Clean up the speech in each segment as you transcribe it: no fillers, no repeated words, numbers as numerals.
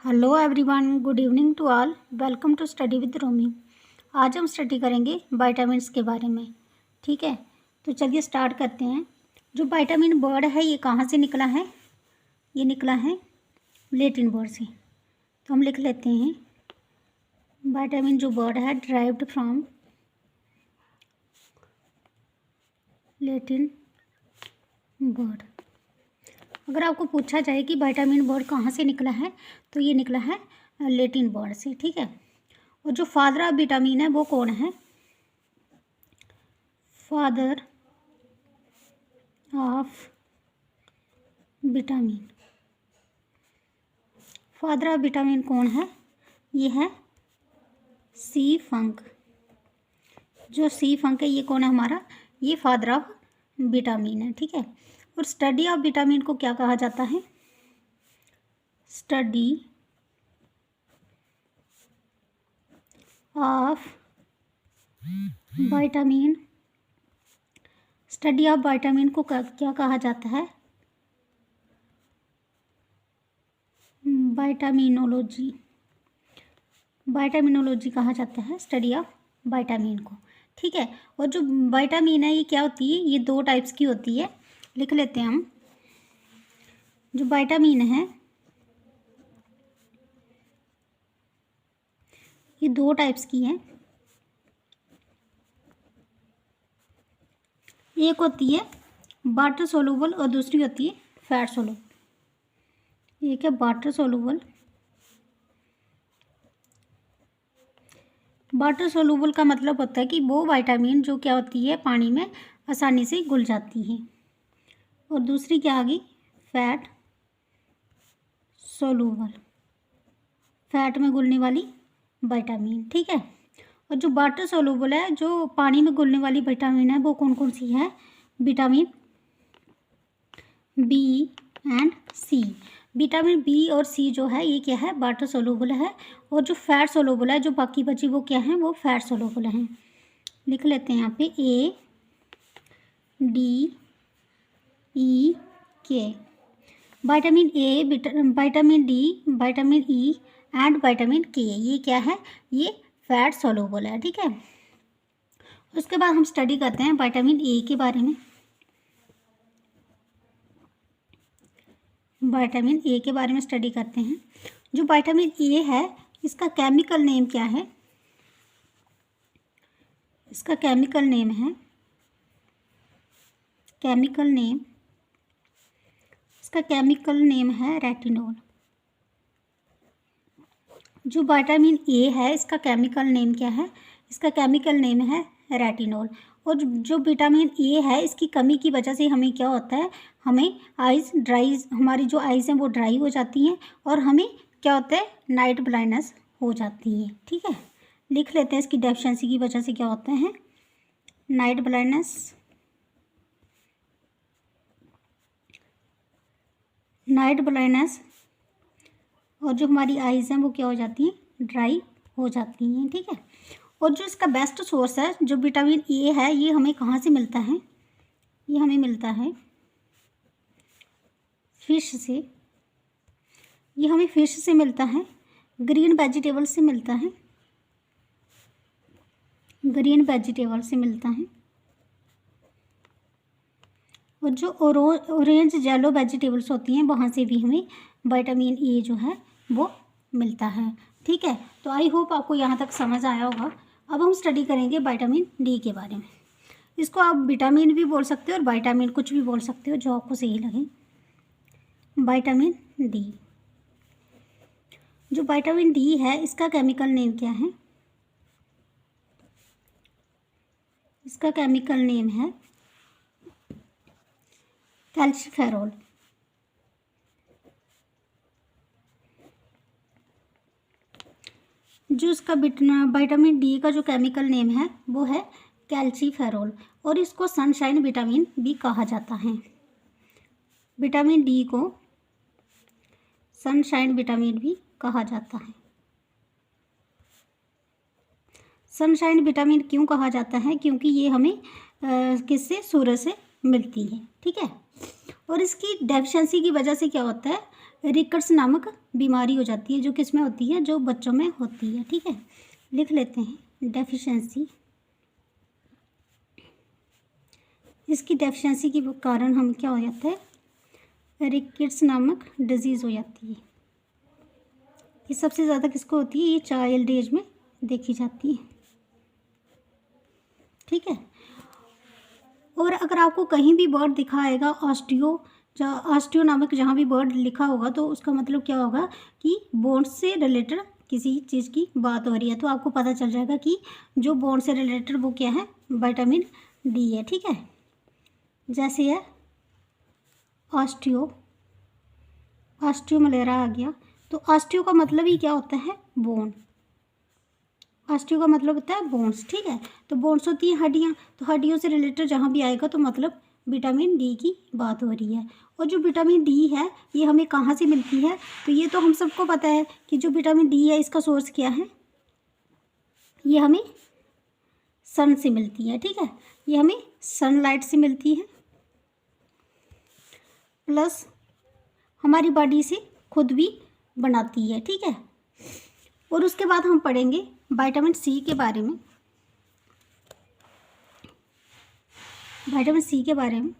Hello everyone, good evening to all. Welcome to study with Romi. आज हम study करेंगे vitamins के बारे में। ठीक है, तो चलिए स्टार्ट करते हैं। जो विटामिन वर्ड है ये कहाँ से निकला है? ये निकला है लैटिन वर्ड से। तो हम लिख लेते हैं विटामिन जो वर्ड है ड्राइव्ड फ्रॉम लैटिन वर्ड। अगर आपको पूछा जाए कि विटामिन वर्ड कहाँ से निकला है तो ये निकला है लैटिन वर्ड से। ठीक है, और जो फादर ऑफ विटामिन है वो कौन है? Father of vitamin. Father of vitamin कौन है? ये है सी फंक। जो सी फंक है ये कौन है हमारा? ये फादर ऑफ विटामिन है। ठीक है, और स्टडी ऑफ विटामिन को क्या कहा जाता है? Study of vitamin. Study of vitamin को क्या कहा जाता है? विटामिनोलॉजी। विटामिनोलॉजी कहा जाता है स्टडी ऑफ विटामिन को। ठीक है, और जो विटामिन है ये क्या होती है? ये दो टाइप्स की होती है। लिख लेते हैं हम। जो विटामिन है ये दो टाइप्स की है। एक होती है वाटर सोलूबल और दूसरी होती है फैट सोलूबल। एक है वाटर सोलूबल। वाटर सोलूबल का मतलब होता है कि वो विटामिन जो क्या होती है पानी में आसानी से घुल जाती है। और दूसरी क्या आ गई? Fat soluble. फैट में घुलने वाली विटामिन। ठीक है, और जो वाटर सोलूबल है, जो पानी में घुलने वाली विटामिन है, वो कौन कौन सी है? Vitamin B and C. Vitamin B और सी जो है ये क्या है? वाटर सोलूबल है। और जो फैट सोलूबल है, जो बाकी बची वो क्या है? वो फैट सोलूबल है। लिख लेते हैं यहाँ पे ए डी ई के। Vitamin A, vitamin D, vitamin E and vitamin के, ये क्या है? ये फैट सोलूबल है। ठीक है, उसके बाद हम स्टडी करते हैं विटामिन ए के बारे में। विटामिन ए के बारे में स्टडी करते हैं। जो विटामिन ए है इसका केमिकल नेम क्या है? इसका केमिकल नेम है इसका केमिकल नेम है रेटिनॉल। जो विटामिन ए है इसका केमिकल नेम क्या है? इसका केमिकल नेम है रेटिनॉल। और जो विटामिन ए है इसकी कमी की वजह से हमें क्या होता है? हमें आइज़ ड्राई, हमारी जो आइज़ हैं वो ड्राई हो जाती हैं और हमें क्या होता है? नाइट ब्लाइंडनेस हो जाती है। ठीक है, लिख लेते हैं इसकी डेफिशिएंसी की वजह से क्या होता है? Night blindness. और जो हमारी आइज़ हैं वो क्या हो जाती हैं? ड्राई हो जाती हैं। ठीक है, और जो इसका बेस्ट सोर्स है जो विटामिन ए है ये हमें कहाँ से मिलता है? ये हमें मिलता है फिश से। ये हमें फिश से मिलता है, ग्रीन वेजिटेबल से मिलता है, ग्रीन वेजिटेबल से मिलता है। और जो ऑरेंज येलो वेजिटेबल्स होती हैं वहाँ से भी हमें विटामिन ए जो है वो मिलता है। ठीक है, तो आई होप आपको यहाँ तक समझ आया होगा। अब हम स्टडी करेंगे विटामिन डी के बारे में। इसको आप विटामिन भी बोल सकते हो और विटामिन कुछ भी बोल सकते हो जो आपको सही लगे। Vitamin D. जो विटामिन डी है इसका केमिकल नेम क्या है? इसका केमिकल नेम है कैल्शिफेरॉल। जो इसका विटामिन डी का जो केमिकल नेम है वो है कैल्शिफेरॉल। और इसको सनशाइन विटामिन भी कहा जाता है। विटामिन डी को सनशाइन विटामिन भी कहा जाता है। सनशाइन विटामिन क्यों कहा जाता है? क्योंकि ये हमें किससे? सूरज से मिलती है। ठीक है, और इसकी डेफिशिएंसी की वजह से क्या होता है? रिकट्स नामक बीमारी हो जाती है, जो किस में होती है, जो बच्चों में होती है। ठीक है, लिख लेते हैं डेफिशिएंसी। इसकी डेफिशिएंसी के कारण हम क्या हो जाता है, रिकेट्स नामक डिजीज़ हो जाती है। ये सबसे ज़्यादा किसको होती है, ये चाइल्ड एज में देखी जाती है। ठीक है, और अगर आपको कहीं भी वर्ड दिखाएगा ऑस्टियो नामक जहाँ भी वर्ड लिखा होगा तो उसका मतलब क्या होगा कि बोन्स से रिलेटेड किसी चीज़ की बात हो रही है, तो आपको पता चल जाएगा कि जो बोन से रिलेटेड वो क्या है, विटामिन डी है। ठीक है, जैसे है ऑस्टियो मलेरा आ गया, तो ऑस्टियो का मतलब ही क्या होता है, बोन। ऑस्टियो का मतलब होता है बोन्स। ठीक है, तो बोन्स होती हैं हड्डियाँ, तो हड्डियों से रिलेटेड जहाँ भी आएगा तो मतलब विटामिन डी की बात हो रही है। और जो विटामिन डी है ये हमें कहाँ से मिलती है, तो ये तो हम सबको पता है कि जो विटामिन डी है इसका सोर्स क्या है, ये हमें सन से मिलती है। ठीक है, ये हमें सनलाइट से मिलती है, प्लस हमारी बॉडी से खुद भी बनाती है। ठीक है, और उसके बाद हम पढ़ेंगे विटामिन सी के बारे में। विटामिन सी के बारे में,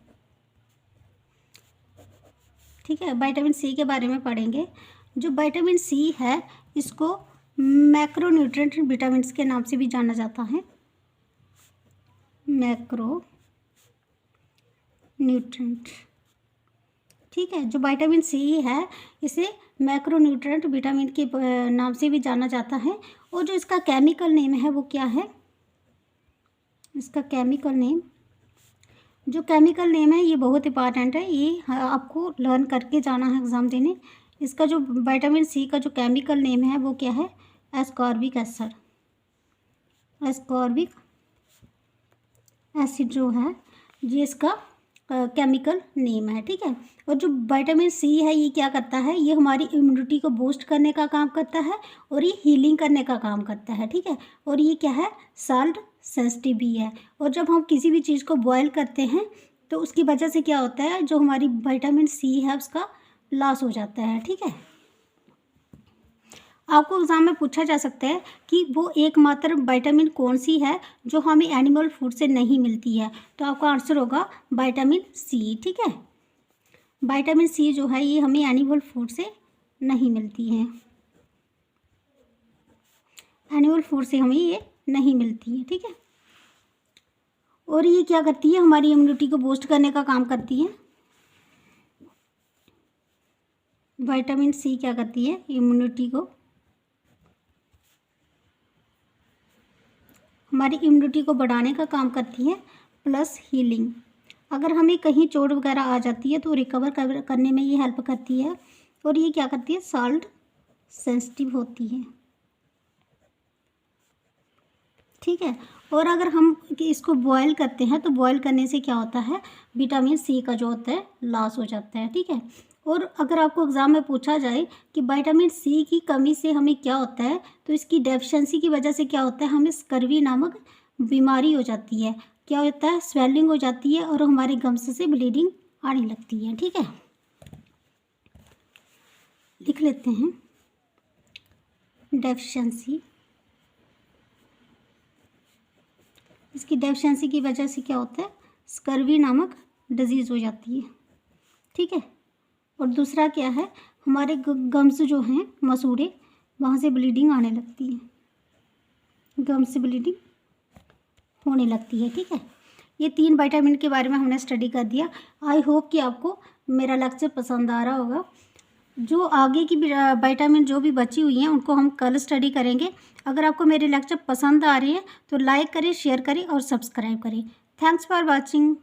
ठीक है, विटामिन सी के बारे में पढ़ेंगे। जो विटामिन सी है इसको मैक्रोन्यूट्रिएंट विटामिन्स के नाम से भी जाना जाता है। मैक्रोन्यूट्रिएंट, ठीक है, जो विटामिन सी है इसे मैक्रोन्यूट्रिएंट विटामिन के नाम से भी जाना जाता है। और जो इसका केमिकल नेम है वो क्या है, इसका केमिकल नेम, जो केमिकल नेम है ये बहुत इंपॉर्टेंट है, ये आपको लर्न करके जाना है एग्ज़ाम देने। इसका जो विटामिन सी का जो केमिकल नेम है वो क्या है, एस्कॉर्बिक एसिड। एस्कॉर्बिक एसिड जो है ये इसका केमिकल नेम है। ठीक है, और जो विटामिन सी है ये क्या करता है, ये हमारी इम्यूनिटी को बूस्ट करने का काम करता है और ये हीलिंग करने का काम करता है। ठीक है, और ये क्या है, साल्ट सेंसिटिव भी है। और जब हम किसी भी चीज़ को बॉयल करते हैं तो उसकी वजह से क्या होता है, जो हमारी विटामिन सी है उसका लॉस हो जाता है। ठीक है, आपको एग्ज़ाम में पूछा जा सकता है कि वो एकमात्र विटामिन कौन सी है जो हमें एनिमल फूड से नहीं मिलती है, तो आपका आंसर होगा विटामिन सी। ठीक है, विटामिन सी जो है ये हमें एनिमल फूड से नहीं मिलती है, एनिमल फूड से हमें ये नहीं मिलती है। ठीक है, और ये क्या करती है, हमारी इम्यूनिटी को बूस्ट करने का काम करती है। विटामिन सी क्या करती है, इम्यूनिटी को, हमारी इम्यूनिटी को बढ़ाने का काम करती है, प्लस हीलिंग। अगर हमें कहीं चोट वगैरह आ जाती है तो रिकवर करने में ये हेल्प करती है। और ये क्या करती है, साल्ट सेंसिटिव होती है। ठीक है, और अगर हम इसको बॉयल करते हैं तो बॉयल करने से क्या होता है, विटामिन सी का जो होता है लॉस हो जाता है। ठीक है, और अगर आपको एग्ज़ाम में पूछा जाए कि विटामिन सी की कमी से हमें क्या होता है, तो इसकी डेफिशिएंसी की वजह से क्या होता है, हमें स्कर्वी नामक बीमारी हो जाती है। क्या होता है, स्वेलिंग हो जाती है और हमारे गम्स से ब्लीडिंग आने लगती है। ठीक है, लिख लेते हैं डेफिशिएंसी। इसकी डेफिशिएंसी की वजह से क्या होता है, स्कर्वी नामक डिजीज़ हो जाती है। ठीक है, और दूसरा क्या है, हमारे गम्स जो हैं मसूड़े, वहाँ से ब्लीडिंग आने लगती है, गम्स से ब्लीडिंग होने लगती है। ठीक है, ये 3 विटामिन के बारे में हमने स्टडी कर दिया। आई होप कि आपको मेरा लेक्चर पसंद आ रहा होगा। जो आगे की विटामिन जो भी बची हुई हैं उनको हम कल स्टडी करेंगे। अगर आपको मेरे लेक्चर पसंद आ रहे हैं तो लाइक करें, शेयर करें और सब्सक्राइब करें। Thanks for watching.